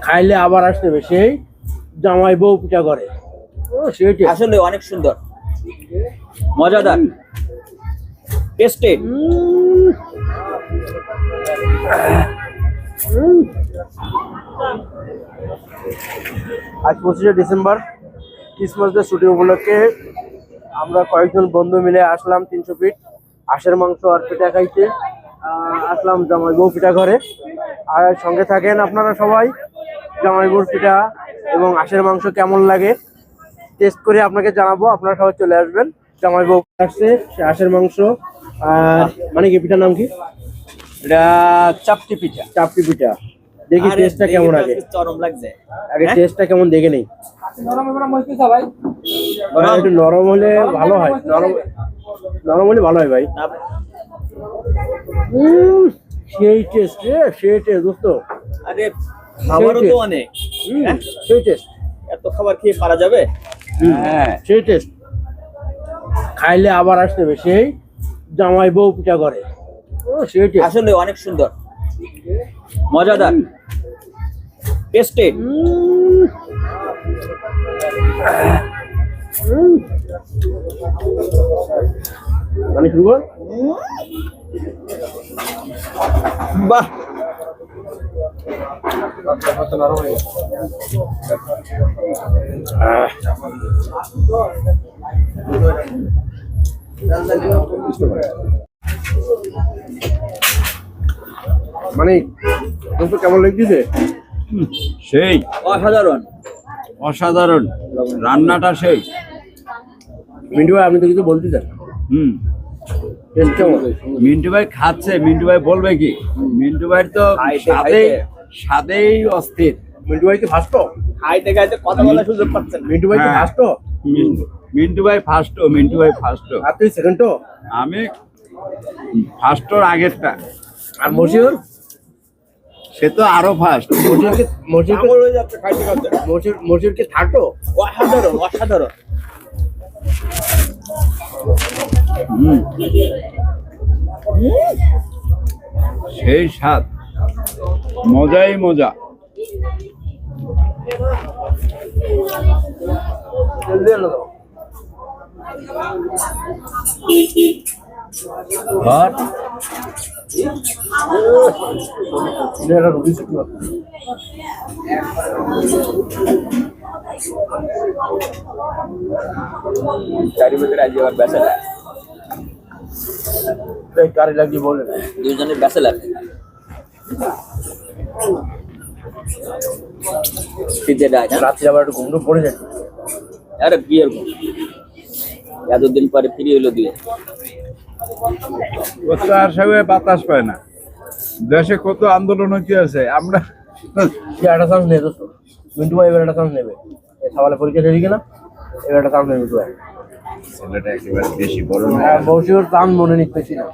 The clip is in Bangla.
খাইলে আবার আসতে হবে সেই জামাই বউ পিঠা করে। ও সেটা আসলে অনেক সুন্দর, মজাদার, টেস্টেড। আজ 25শে ডিসেম্বর ক্রিসমাস ডে ছুটি উপলক্ষে আমরা কয়েকজন বন্ধু মিলে আসলাম 300 ফিট হাঁসের মাংস আর পিঠা খাইতে। আসলাম জামাই বউ পিঠা ঘরে। আর সঙ্গে থাকেন আপনারা সবাই। জামাই বউর পিঠা এবং হাঁসের মাংস কেমন লাগে টেস্ট করে আপনাকে জানাবো। আপনারা সবাই চলে আসবেন। জামাই বউ আসছে, হাঁসের মাংস আর মানে কি পিঠার নাম কি? এটা চাপটি পিঠা। চাপটি পিঠা। দেখি টেস্টটা কেমন আগে। চরম লাগছে। আগে টেস্টটা কেমন দেখে নেই। একটু নরম হলে ভালো হয়। নরম হলে ভালো হয় ভাই। সেই টেস্ট রে, সেই টেস্ট দোস্ত। আরে খাবারও তো অনেক। সেই টেস্ট। এত খাবার খেয়ে পারা যাবে? হ্যাঁ সেই টেস্ট। খাইলে আবার আসতে হবে সেই জামাই বউ পিঠা করে। ও সেই টেস্ট। আসলে অনেক সুন্দর, মজাদার, টেস্টেড। মানে শুরু কর। বাহ, মানে তোর কেমন লাগছে? সেই অসাধারণ। অসাধারণ রান্নাটা সেই। মিন্টু ভাই আপনি তো কিছু বলতে চান? টেস্ট কেমন? মিন্টু ভাই খাচ্ছে, মিন্টু ভাই বলবে কি? মিন্টু ভাই তো স্বাদেই অস্থির। মিন্টু ভাই কি ফার্স্ট? খাইতে খাইতে কথা বলার সুযোগ পাচ্ছেন। মিন্টু ভাই কি হ্যাঁ। ফার্স্ট? মিন্টু ভাই ফার্স্ট, মিন্টু ভাই ফার্স্ট। আর তুই সেকেন্ড? আমি ফার্স্টর আগেরটা। আর মশিউর? সে তো আরো ফার্স্ট। পাগল হয়ে যাচ্ছে খাইতে খাইতে। মশিউর কি থার্ড? অসাধারণ, অসাধারণ। সেই স্বাদ, মজাই মজা। আর এটা রুটি কি? চারি ভিতরে আজ আবার ব্যাচেলার। এই কারি লাগি বলে না। দুইজনের ব্যাচেলার। শীতে ডাক। রাত্রে আবার একটু ঘুম পড়ে যায়। আরে বিয়ের ঘুম। এতদিন পরে ফিরে হলো দিয়ে। আর সবাই বাতাস পায় না। দেশে কত আন্দোলন হচ্ছে আছে, আমরা একটা চান্স নেই দোস্ত। মিন্টু ভাই এবার একটা চান্স নেবে। সকালে পরীক্ষা শেষ কিনা এবার একটা চান্স নেবে মিন্টু ভাই। ছেলেটা একেবারে বেশি বড় না। বসে চান্স মনে নিতেছি না।